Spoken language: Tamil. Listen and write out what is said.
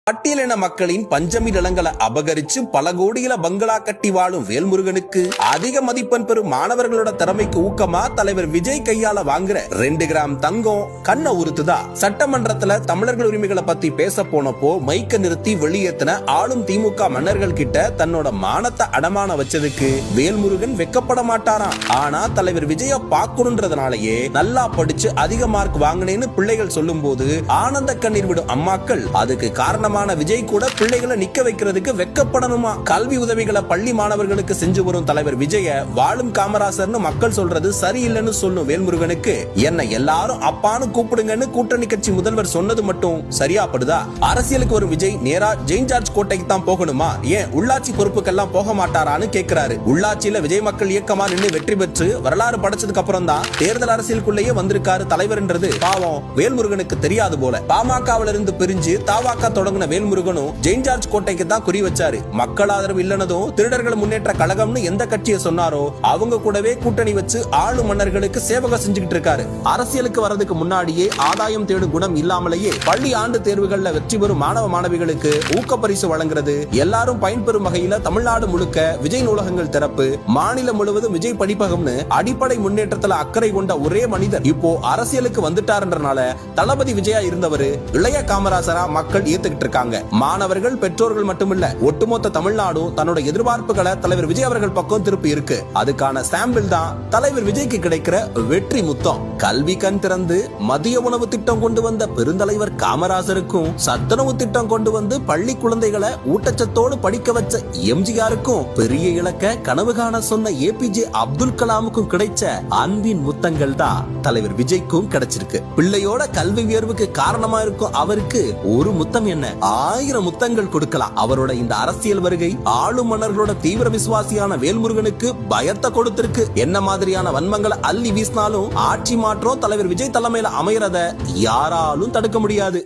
பட்டியலின மக்களின் பஞ்சமி நிலங்களை அபகரிச்சு பல கோடியில பங்களா கட்டி வாழும் வேல்முருகனுக்கு அதிக மதிப்பெண் பெறும் மாணவர்களோட திறமைக்கு ஊக்கமா தலைவர் விஜய் கையால வாங்குற 2 கிராம் தங்கம் கண்ண உறுத்துதா. சட்டமன்றத்துல தமிழர்கள் உரிமைகளை பத்தி பேச போனப்போ மைக்க நிறுத்தி வெளியேற்றின ஆளும் திமுக மன்னர்கள் கிட்ட தன்னோட மானத்தை அடமான வச்சதுக்கு வேல்முருகன் வெக்கப்பட மாட்டாராம். ஆனா தலைவர் விஜய பாக்கணும்ன்றதுனாலயே நல்லா படிச்சு அதிக மார்க் வாங்கினேன்னு பிள்ளைகள் சொல்லும் போது ஆனந்த கண்ணீர் விடும் அம்மாக்கள் அதுக்கு காரணம் விஜய் கூட பிள்ளைகளை நிக்க வைக்கிறதுக்கு வெக்கப்படணுமா. கல்வி உதவிகளை பள்ளி மாணவர்களுக்கு செஞ்சு வரும் தலைவர் விஜய வாழும் காமராசர்னு மக்கள் சொல்றது சரியில்லைன்னு சொல்லும் வேல்முருகனுக்கு என்ன எல்லாரும் அப்பான்னு கூப்பிடுங்கன்னு கூட்டணி கட்சி முதல்வர் சொன்னது மட்டும் சரியாப்படுதா? அரசியலுக்கு வரும் விஜய் நேரா ஜெயின் ஜார்ஜ் கோட்டைக்கு தான் போகணுமா? ஏன் உள்ளாட்சி பொறுப்புக்கெல்லாம் போக மாட்டாரான்னு கேட்கிறாரு. உள்ளாட்சியில விஜய் மக்கள் இயக்கமா நின்று வெற்றி பெற்று வரலாறு படைச்சதுக்கு அப்புறம் தான் தேர்தல் அரசியலுக்குள்ளேயே வந்திருக்காரு தலைவர்ன்றது பாவம் வேல்முருகனுக்கு தெரியாது போல. பாமகவில இருந்து பிரிஞ்சு தாவாக்கா தொடங்க வேல்முருகனும் ஜெயின் ஜார்ஜ் கோட்டைக்கு தான் குறி வச்சாரு. மக்கள் ஆதரவு இல்லனதும் திருடர்கள் முன்னேற்ற கழகம்னு எந்த கட்சியை சொன்னாரோ அவங்க கூடவே கூட்டணி வச்சு ஆளு மன்னர்களுக்கு சேவகம் செஞ்சுக்கிட்டு இருக்காரு. அரசியலுக்கு வரதுக்கு முன்னாடியே ஆதாயம் தேடும் குணம் இல்லாமலேயே பள்ளி ஆண்டு தேர்வுகள்ல வெற்றி பெறும் மாணவ மாணவிகளுக்கு ஊக்க பரிசு வழங்குறது, எல்லாரும் பயன்பெறும் வகையில தமிழ்நாடு முழுக்க விஜய் நூலகங்கள் திறப்பு, மாநிலம் முழுவதும் விஜய் படிப்பகம்னு அடிப்படை முன்னேற்றத்துல அக்கறை கொண்ட ஒரே மனிதர் இப்போ அரசியலுக்கு வந்துட்டாருன்றனால தளபதி விஜயா இருந்தவரு இளைய காமராசரா மக்கள் ஏத்துக்கிட்டு இருக்காங்க. மாணவர்கள் பெற்றோர்கள் மட்டுமில்ல ஒட்டுமொத்த தமிழ்நாடும் தன்னோட எதிர்பார்ப்புகளை தலைவர் விஜய் அவர்கள் பக்கம் திருப்பி இருக்கு. அதுக்கான சாம்பிள் தான் தலைவர் விஜய்க்கு கிடைக்கிற வெற்றி முத்தம். கல்வி கண் திறந்து மதிய உணவு திட்டம் கொண்டு வந்த பெருந்தலைவர் காமராசருக்கும் சத்துணவு திட்டம் கொண்டு வந்து பள்ளி குழந்தைகளை ஊட்டச்சத்தோடு படிக்க வச்ச எம்ஜிஆருக்கும் பெரிய இலக்க கனவு காண சொன்ன ஏபிஜே அப்துல் கலாமுக்கும் கிடைச்ச அன்பின் முத்தங்கள் தான் தலைவர் விஜய்க்கும் கிடைச்சிருக்கு. பிள்ளையோட கல்வி உயர்வுக்கு காரணமா இருக்கும் அவருக்கு ஒரு முத்தம் என்ன 1000 முத்தங்கள் கொடுக்கலாம். அவரோட இந்த அரசியல் வருகை ஆளும் மன்னர்களோட தீவிர விசுவாசியான வேல்முருகனுக்கு பயத்தை கொடுத்திருக்கு. என்ன மாதிரியான வன்மங்களை அள்ளி வீசினாலும் ஆட்சி மாற்றம் தலைவர் விஜய் தலைமையில அமையறத யாராலும் தடுக்க முடியாது.